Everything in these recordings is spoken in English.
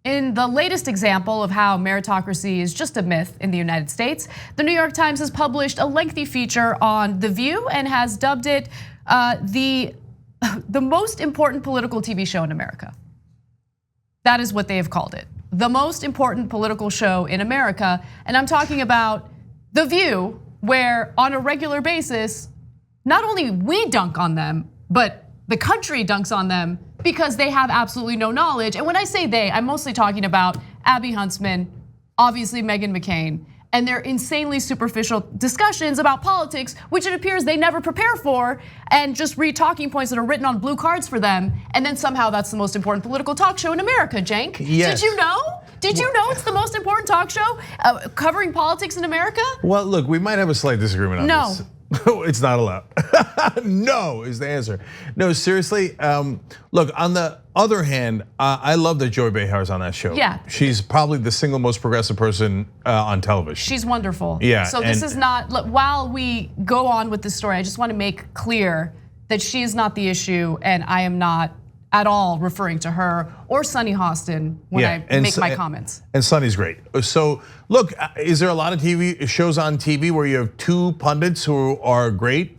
In the latest example of how meritocracy is just a myth in the United States, the New York Times has published a lengthy feature on The View and has dubbed it the most important political TV show in America. That is what they have called it. The most important political show in America. And I'm talking about The View, where on a regular basis, not only we dunk on them, but the country dunks on them because they have absolutely no knowledge. And when I say they, I'm mostly talking about Abby Huntsman, obviously Meghan McCain, and their insanely superficial discussions about politics, which it appears they never prepare for, and just read talking points that are written on blue cards for them, and then somehow that's the most important political talk show in America, Cenk. Yes. Did you know? Did you know it's the most important talk show covering politics in America? Well, look, we might have a slight disagreement on this. No, it's not allowed. No is the answer. No, seriously. Look, on the other hand, I love that Joy Behar is on that show. Yeah. She's probably the single most progressive person on television. She's wonderful. Yeah. So this is not, while we go on with this story, I just want to make clear that she is not the issue, and I am not at all referring to her or Sunny Hostin when I make my comments. And Sunny's great. So look, is there a lot of TV shows on TV where you have two pundits who are great?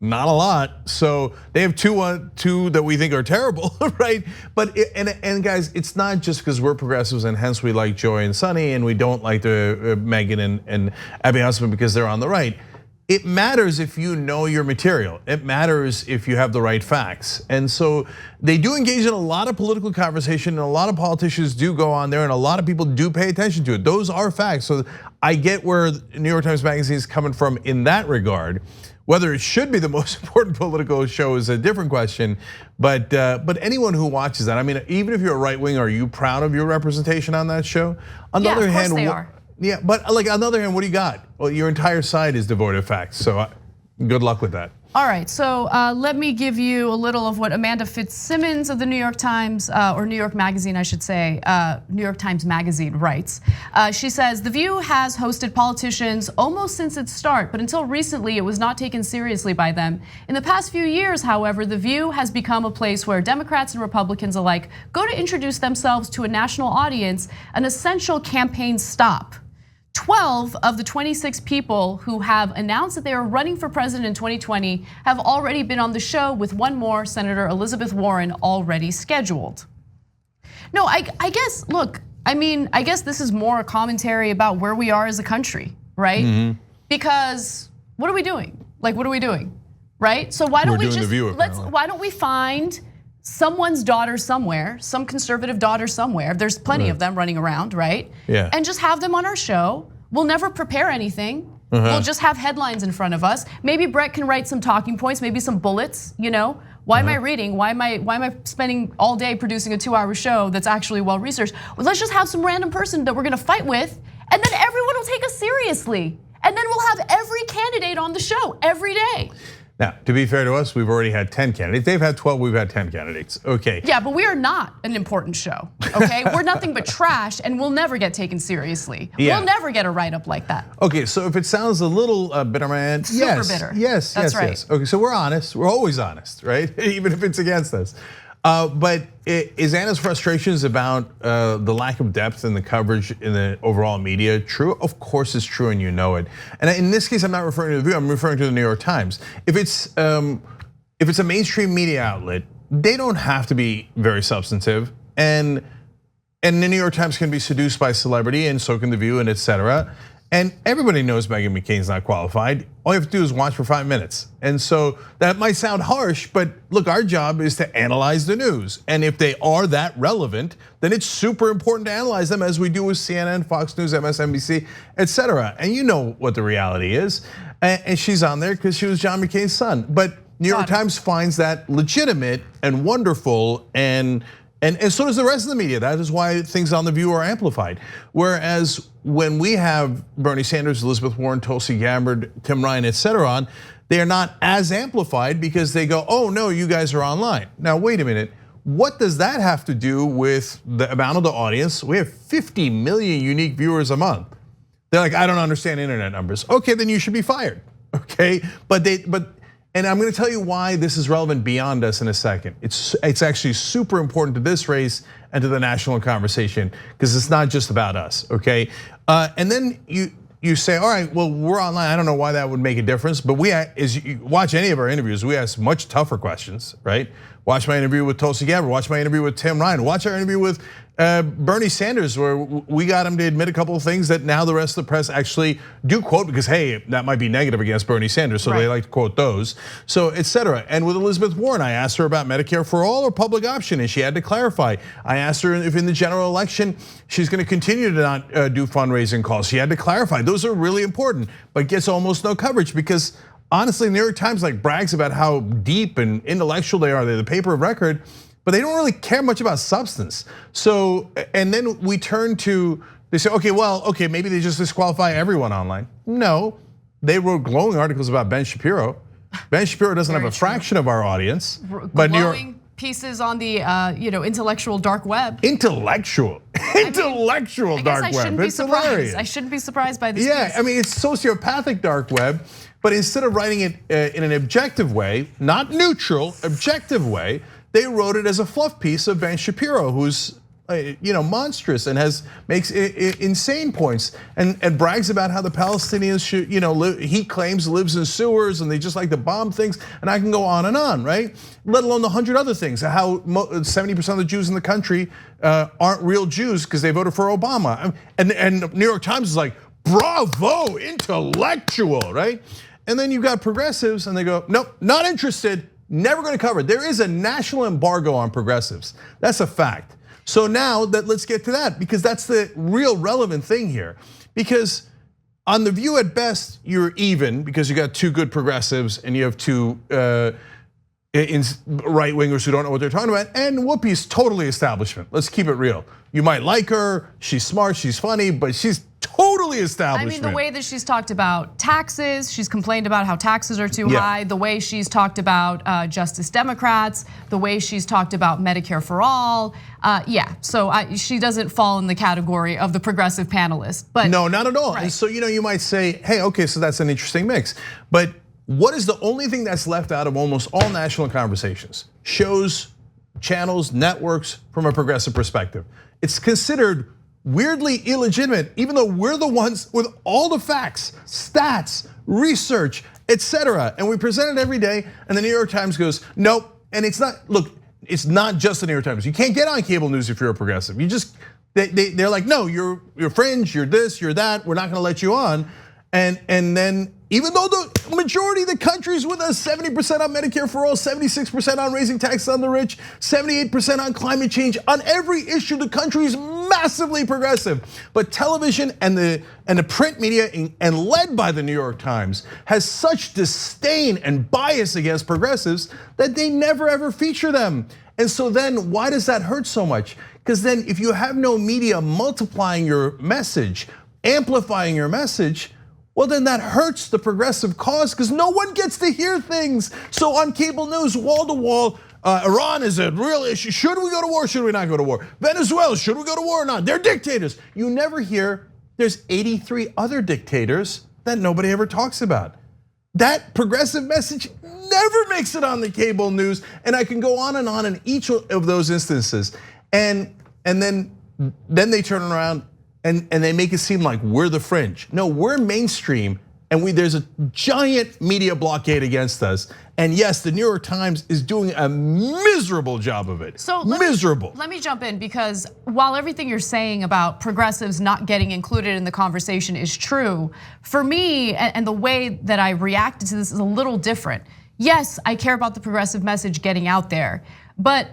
Not a lot. So they have two that we think are terrible, right? But and guys, it's not just because we're progressives and hence we like Joy and Sunny, and we don't like the Meghan and Abby Huntsman because they're on the right. It matters if you know your material. It matters if you have the right facts. And so they do engage in a lot of political conversation, and a lot of politicians do go on there, and a lot of people do pay attention to it. Those are facts. So I get where New York Times Magazine is coming from in that regard. Whether it should be the most important political show is a different question. But anyone who watches that, I mean, even if you're a right wing, are you proud of your representation on that show? On the other hand, they are. Yeah, but like on the other hand, what do you got? Well, your entire side is devoid of facts. So good luck with that. All right, so let me give you a little of what Amanda Fitzsimmons of the New York Times, or New York Magazine, I should say, New York Times Magazine writes. She says, The View has hosted politicians almost since its start, but until recently, it was not taken seriously by them. In the past few years, however, The View has become a place where Democrats and Republicans alike go to introduce themselves to a national audience, an essential campaign stop. 12 of the 26 people who have announced that they are running for president in 2020 have already been on the show, with one more, Senator Elizabeth Warren, already scheduled. No, I guess, look, I mean, I guess this is more a commentary about where we are as a country, right? Mm-hmm. Because what are we doing? Like, what are we doing, right? So why don't we just, why don't we find someone's daughter somewhere, some conservative daughter somewhere, there's plenty of them running around, right? Yeah. And just have them on our show. We'll never prepare anything. We'll just have headlines in front of us. Maybe Brett can write some talking points, maybe some bullets, you know? Why am I reading? Why am I spending all day producing a 2-hour show that's actually well researched? Well, let's just have some random person that we're gonna fight with, and then everyone will take us seriously. And then we'll have every candidate on the show every day. Now, to be fair to us, we've already had 10 candidates. They've had 12, we've had 10 candidates, okay. Yeah, but we are not an important show, okay? We're nothing but trash, and we'll never get taken seriously. Yeah. We'll never get a write-up like that. Okay, so if it sounds a little bitter, man, super bitter. Yes, that's right. Yes. Okay, so we're honest, we're always honest, right? Even if it's against us. But is Anna's frustrations about the lack of depth in the coverage in the overall media true? Of course it's true, and you know it. And in this case, I'm not referring to The View, I'm referring to the New York Times. If it's a mainstream media outlet, they don't have to be very substantive. And the New York Times can be seduced by celebrity, and so can The View, and etc. And everybody knows Meghan McCain's not qualified. All you have to do is watch for 5 minutes. And so that might sound harsh, but look, our job is to analyze the news. And if they are that relevant, then it's super important to analyze them, as we do with CNN, Fox News, MSNBC, etc. And you know what the reality is. And she's on there because she was John McCain's son. But New York Times finds that legitimate and wonderful, and so does the rest of the media. That is why things on The View are amplified. Whereas when we have Bernie Sanders, Elizabeth Warren, Tulsi Gabbard, Tim Ryan, etc. on, they are not as amplified because they go, oh no, you guys are online. Now wait a minute, what does that have to do with the amount of the audience? We have 50 million unique viewers a month. They're like, I don't understand internet numbers. Okay, then you should be fired, okay? But And I'm gonna tell you why this is relevant beyond us in a second. It's actually super important to this race and to the national conversation, because it's not just about us, okay? And then you say, all right, well, we're online. I don't know why that would make a difference, but as you watch any of our interviews, we ask much tougher questions, right? Watch my interview with Tulsi Gabbard, watch my interview with Tim Ryan, watch our interview with Bernie Sanders, where we got him to admit a couple of things that now the rest of the press actually do quote, because hey, that might be negative against Bernie Sanders, so they like to quote those, so etc. And with Elizabeth Warren, I asked her about Medicare for all or public option, and she had to clarify. I asked her if in the general election she's going to continue to not do fundraising calls. She had to clarify. Those are really important, but gets almost no coverage because honestly, the New York Times brags about how deep and intellectual they are. They're the paper of record, but they don't really care much about substance. So, and then we turn to, they say, okay, maybe they just disqualify everyone online. No, they wrote glowing articles about Ben Shapiro. Ben Shapiro doesn't have a fraction of our audience, but New York pieces on the intellectual dark web. Intellectual dark web. I shouldn't be surprised. Hilarious. I shouldn't be surprised by this. Yeah, I mean, it's sociopathic dark web. But instead of writing it in an objective way, not neutral, objective way, they wrote it as a fluff piece of Ben Shapiro, who's monstrous and makes insane points and brags about how the Palestinians should, he claims lives in sewers and they just like to bomb things, and I can go on, right? Let alone the 100 other things, how 70% of the Jews in the country aren't real Jews because they voted for Obama, and New York Times is like, bravo, intellectual, right? And then you've got progressives and they go, nope, not interested, never gonna cover it. There is a national embargo on progressives. That's a fact. So now let's get to that, because that's the real relevant thing here. Because on The View at best, you're even because you got two good progressives and you have two right-wingers who don't know what they're talking about, and Whoopi's totally establishment. Let's keep it real. You might like her, she's smart, she's funny, but she's totally establishment. I mean, the way that she's talked about taxes, she's complained about how taxes are too high, the way she's talked about Justice Democrats, the way she's talked about Medicare for all. So she doesn't fall in the category of the progressive panelist. But no, not at all. Right. And so you might say, hey, okay, so that's an interesting mix. But what is the only thing that's left out of almost all national conversations? Shows, channels, networks from a progressive perspective. It's considered weirdly illegitimate, even though we're the ones with all the facts, stats, research, etc. And we present it every day, and the New York Times goes, nope. And it's not, look, it's not just the New York Times. You can't get on cable news if you're a progressive. You just, they're like, no, you're fringe, you're this, you're that, we're not gonna let you on. And then, even though the majority of the country's with us, 70% on Medicare for all, 76% on raising taxes on the rich, 78% on climate change, on every issue, the country's massively progressive. But television and the print media, and led by the New York Times, has such disdain and bias against progressives that they never ever feature them. And so then, why does that hurt so much? Because then, if you have no media multiplying your message, amplifying your message, well, then that hurts the progressive cause, because no one gets to hear things. So on cable news, wall to wall, Iran is a real issue. Should we go to war? Should we not go to war? Venezuela, should we go to war or not? They're dictators. You never hear there's 83 other dictators that nobody ever talks about. That progressive message never makes it on the cable news, and I can go on in each of those instances. And then they turn around and they make it seem like we're the fringe. No, we're mainstream, and there's a giant media blockade against us. And yes, the New York Times is doing a miserable job of it. So miserable. Let me jump in, because while everything you're saying about progressives not getting included in the conversation is true, for me, and the way that I reacted to this is a little different. Yes, I care about the progressive message getting out there, but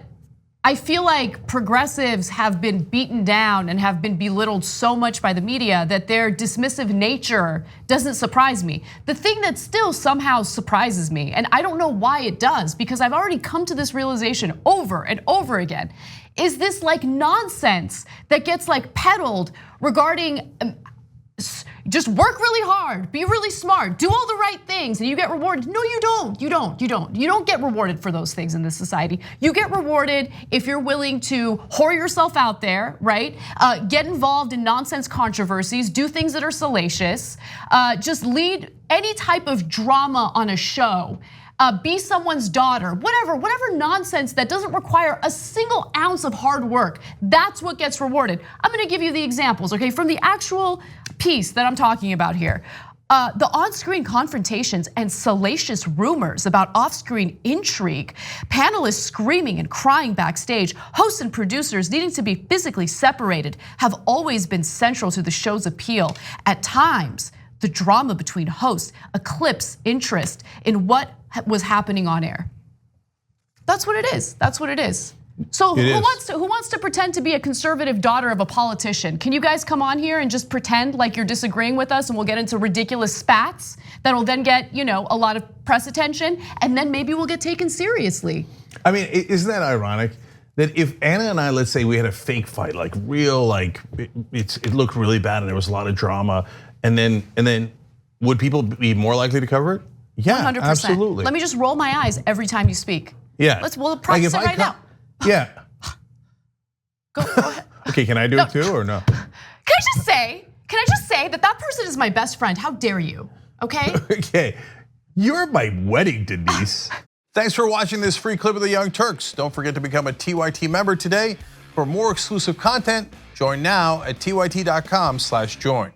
I feel like progressives have been beaten down and have been belittled so much by the media that their dismissive nature doesn't surprise me. The thing that still somehow surprises me, and I don't know why it does, because I've already come to this realization over and over again, is this nonsense that gets peddled regarding just work really hard, be really smart, do all the right things, and you get rewarded. No, you don't. You don't get rewarded for those things in this society. You get rewarded if you're willing to whore yourself out there, right? Get involved in nonsense controversies, do things that are salacious, just lead any type of drama on a show. be someone's daughter, whatever nonsense that doesn't require a single ounce of hard work, that's what gets rewarded. I'm gonna give you the examples, okay, from the actual piece that I'm talking about here. The on-screen confrontations and salacious rumors about off-screen intrigue, panelists screaming and crying backstage, hosts and producers needing to be physically separated have always been central to the show's appeal. At times, the drama between hosts eclipsed interest in what was happening on air. That's what it is. That's what it is. So who wants to pretend to be a conservative daughter of a politician? Can you guys come on here and just pretend like you're disagreeing with us, and we'll get into ridiculous spats that'll then get a lot of press attention, and then maybe we'll get taken seriously? I mean, isn't that ironic? That if Anna and I, let's say we had a fake fight, like real, like it looked really bad and there was a lot of drama, and then would people be more likely to cover it? Yeah, 100%. Absolutely. Let me just roll my eyes every time you speak. Yeah. We'll practice it right now. Yeah. Go ahead. Okay, can I do it too or no? Can I just say that person is my best friend? How dare you? Okay. Okay, you're my wedding, Denise. Thanks for watching this free clip of the Young Turks. Don't forget to become a TYT member today. For more exclusive content, join now at tyt.com/join.